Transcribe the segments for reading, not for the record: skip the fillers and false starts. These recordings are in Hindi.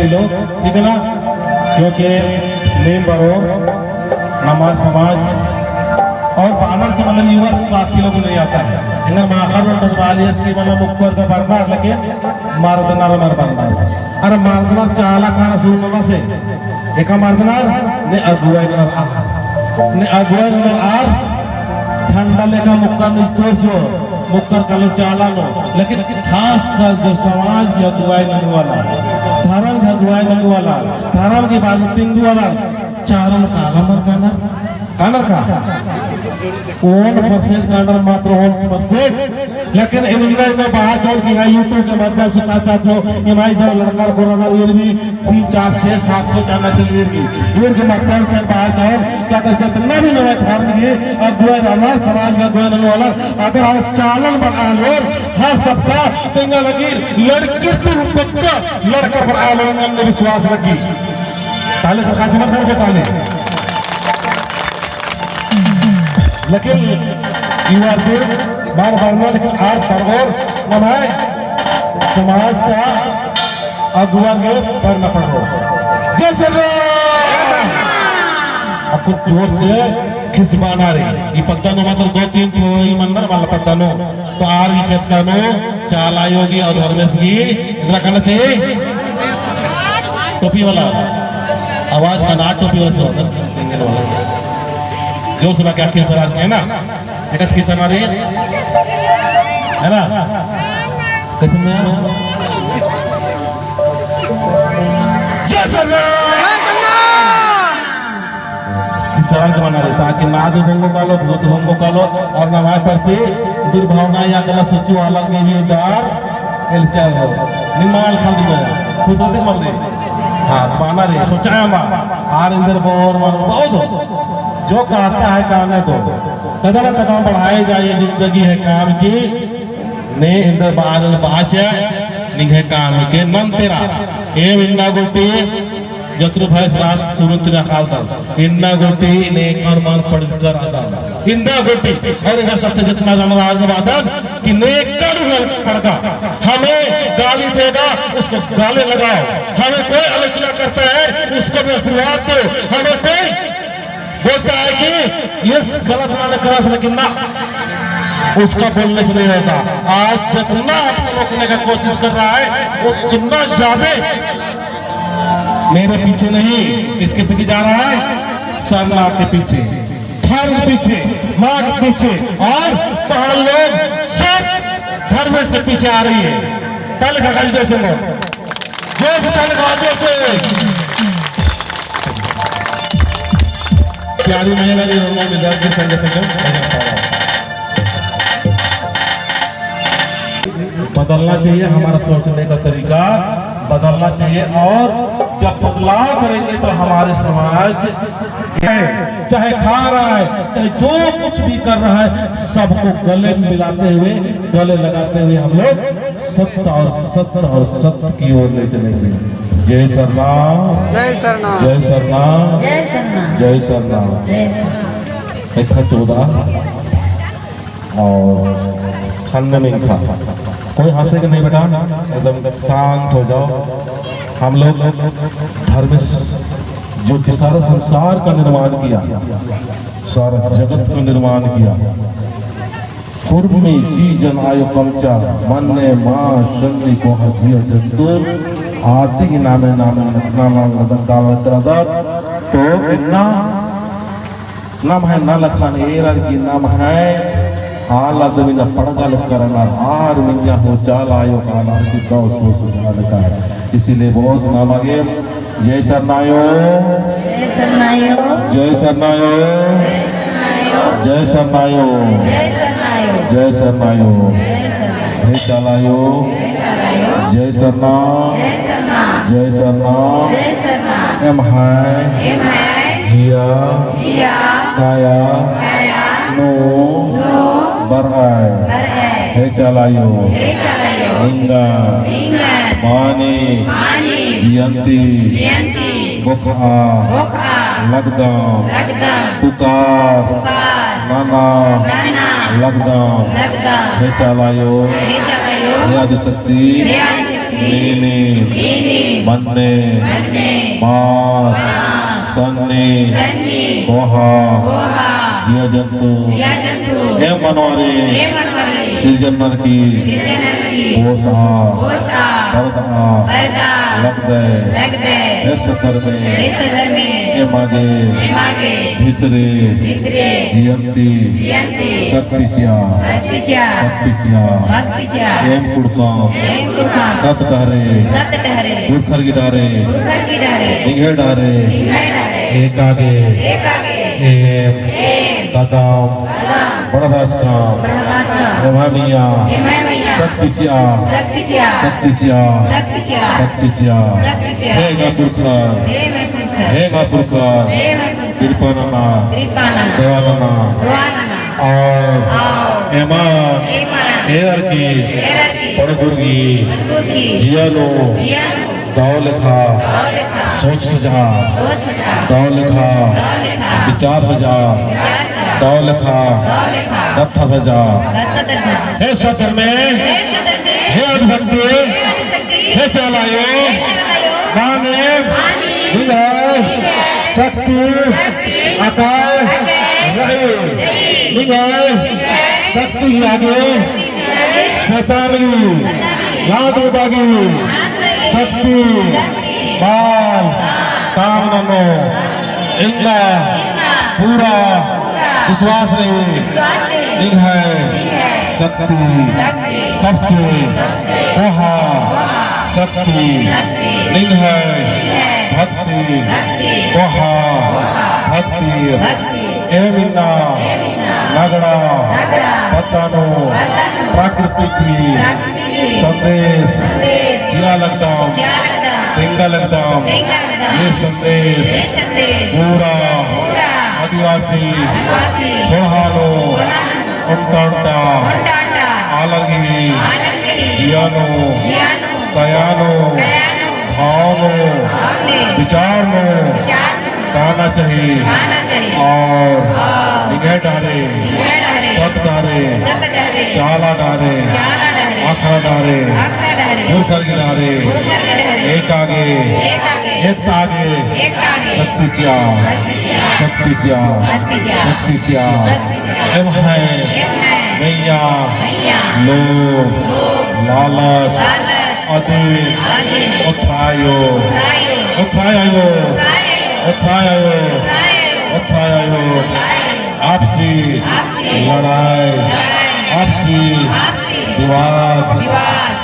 दिलो, ठीक है ना? क्योंकि नेम बरो नमाज समाज और बानर के मतलब युवा साथी लोग नहीं आता है इधर माखर में नजवालियस की मतलब मुक्कर का बरनार लेकिन मारदनार मर बरनार अरे मारदनार चाला खाना सुनना से एका मारदनार ने अगुवाई नर आर ठंडा लेका मुक्कर निस्तोर जो मुक्कर कलर चाला नो लेकिन खास कर जो समाज की अगुवाई नहीं वाला धर्म की अगुवाई नहीं वाला धर्म की बात तिंगु वाला चारण काला मर काना कानर का 1% कानर मात्र 1% लेकिन इनमें में बाहर जोड़ की यूट्यूब के माध्यम से साथ साथ लो इमाई सब लड़का कोरोना ये भी 3 4 6 700 जाना चलिए ये के माध्यम से बाहर जोड़ क्या कर जितना भी नया धर्म की अगुवाई रामा समाज का अगुवाई नहीं वाला अगर आप चालन बना लो हर सप्ताह तिंगा लगी लड़की तो पक्का लड़का पर आ लो में विश्वास रखी ताले सरकार जमा कर ताले लेकिन युवा के बार बार में लेकिन आज परगोर नमाय समाज का अगुआ के पर न पड़ो जैसे आपको जोर से खिसबाना रही ये पत्ता नो मात्र 2-3 कोई मंदिर वाला पत्ता नो तो आर की खेत नो चाला योगी और धर्मेश की इतना करना चाहिए टोपी वाला आवाज का ना टोपी वाला जो सुबह क्या किस तरह है ना एक किस तरह रही है ना कैसे में जैसा किस तरह के बना रहे ताकि नाद होंगो कालो भूत होंगो कालो और नमाय प्रति दुर्भावना या गलत सोची वाला के भी डर एलचल हो निमाल खाली में खुश होते मर रहे हाँ पाना रे सोचा हम आर इंदर बोर मन बहुत जो करता है काम है तो कदम कदम बढ़ाए जाए जिंदगी है काम की ने इंदर बादल बाचे निघे काम के नन तेरा ए इन्ना गोटी जत्रु भैस रास सुरुत ना खालता इन्ना गोटी ने कर्मान पढ़कर आदा इन्ना गोटी और इधर सत्य जितना जानवर आगे बादल कि ने कर पड़का हमें गाली देगा उसको गाले लगाओ हमें कोई आलोचना करता है उसको भी आशीर्वाद दो हमें कोई बोलता है कि ये गलत ना करा लेकिन ना उसका बोलने से नहीं होता आज जितना आपको रोकने का कोशिश कर रहा है वो जितना ज्यादा मेरे पीछे नहीं इसके पीछे जा रहा है सरना के पीछे धर्म के पीछे मां के पीछे और पहाड़ लोग सब धर्म के पीछे आ रही है कल का जो चलो प्यारी महिला जी के संग बदलना चाहिए हमारा सोचने का तरीका बदलना चाहिए और जब बदलाव करेंगे तो हमारे समाज चाहे खा रहा है चाहे जो कुछ भी कर रहा है सबको गले मिलाते हुए गले लगाते हुए हम लोग सत्य और सत्य की ओर ले चलेंगे जय सरनाम जय सरनाम जय सरनाम जय सरनाम जय सरनाम 14 और खाने में खा कोई हंसेगा नहीं बेटा एकदम शांत हो जाओ हम लोग धर्म जो कि सारा संसार का निर्माण किया सारा जगत का निर्माण किया पूर्व में जी जन आयु पंचा मन ने मां शनि को हजिया जंतु आदि नामे नामे तो इन्ना नाम है ना लखान एरर की नाम है आला दमिना पड़गल करना आर मिन्या हो चाल आयो काला की दो सो सुना है इसीलिए बहुत नाम आगे जय सरनायो जय सरनायो जय सरनायो जय सरनायो जय सरनायो जय चलायो जय सरनाम जय सरनाम एम है जिया काया नो बरआय हे चलायो इंगा मानी जियंती बुखा लगदम पुकार नाना लगदम हे चलायो हे आदिशक्ति नीनी मन्ने मास सन्नी गोहा दिया जंतु हे मनोरे सृजन की पोषा परदा लग दे हे सतर में हे मागे भीतरे जियंती शक्तिच्या एम कुडकाम सत डहरे दुखर गिडारे निघे डारे एकागे एम कदम बड़राज काम एमामिया शक्तिच्या हे गापुरकर कृपानना दयालना और एमान एयर की पड़गुर्गी जियालो दाव लिखा सोच सजा दाव लिखा विचार सजा दाव लिखा कथा सजा हे सतर में हे अधशक्ति हे चलायो माने विजय शक्ति अकाय रहे विजय शक्ति आगे शैतानी यादोदागी शक्ति बाल कामनो इनका पूरा विश्वास नहीं है शक्ति सबसे वहा शक्ति नहीं है भक्ति वहा भक्ति एमिना नगड़ा पतानो प्राकृतिक संदेश जिया लगता टेंगा लगता ये संदेश पूरा आदिवासी थोहानो उंटा आलगी जियानो कयानो भावनो विचारनो कहना चाहिए और निगह डारे सत डारे चाला डारे आखड़ा डारे दूरकर गिरारे एक आगे शक्तिच्या एम है मैया लोभ लालच अधिक उठायो आपसी लड़ाई आपसी विवाद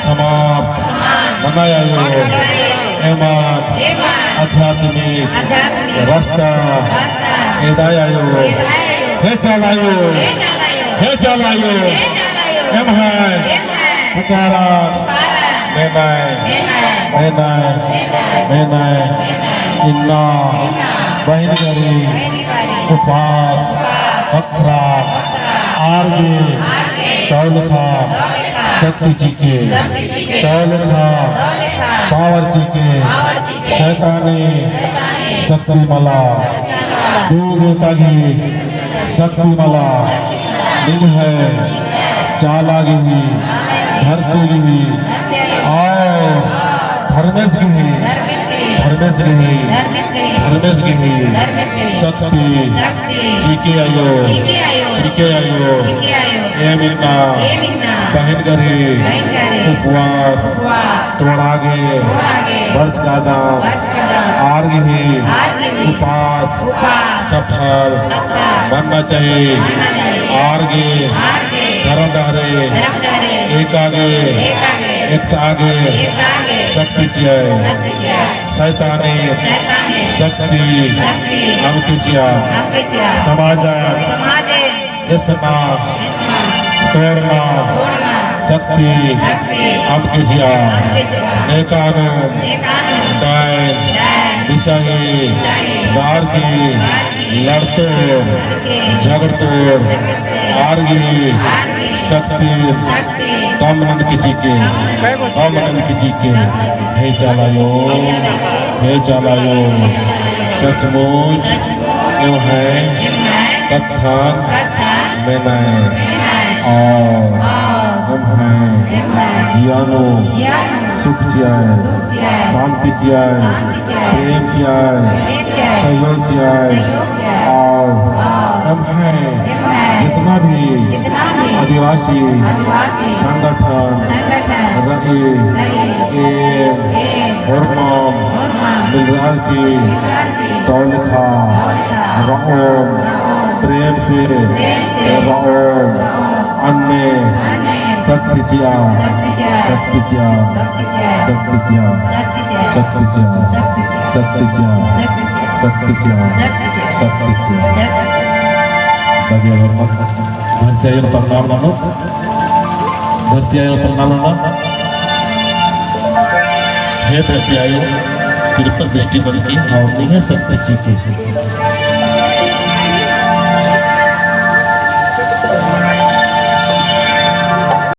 समाप्त मनाया एमान आध्यात्मिक रास्ता एदायो हे चलायो एम है पुकारा मैं इन्ना बहिनगरी उपास अखरा आरगे तौलखा शक्ति जी के तौलखा पावर जी के शैतानी शक्ति मला दूतागी शक्ति मला दिन है चालागी धरती और धर्मेश की शक्ति जीके आयो ए मिलना बहन करे उपवास तोड़ागे वर्ष का दाम आरगे उपास सफल बनना चाहिए आरगे धर्म डारे एक आगे शक्ति चाहिए शैतानी शक्ति अंकिचिया समाज इसना तोड़ना शक्ति अंकिचिया नेकानो दाइन विषय गार की लड़तोड़ झगड़तोड़ आरगी शक्ति कामनन किसी के हे चलायो सचमुच क्यों है कथन में नहीं और हम हैं ज्ञानो सुख चियाय, शांति चियाय, प्रेम चियाय, सहयोग चियाय। और हम हैं जितना भी आदिवासी संगठन रही हरमम मिलराल की तौलिखा राम प्रेम से राम अन्य शक्ति चिया शक्ति चिया शक्ति चिया शक्ति चिया शक्ति चिया शक्ति चिया शक्ति chia bagi hormat berarti ayo pernah nanu berarti ayo pernah nanu हे प्रत्यायो कृपा दृष्टि बन की और नहीं है शक्ति जी की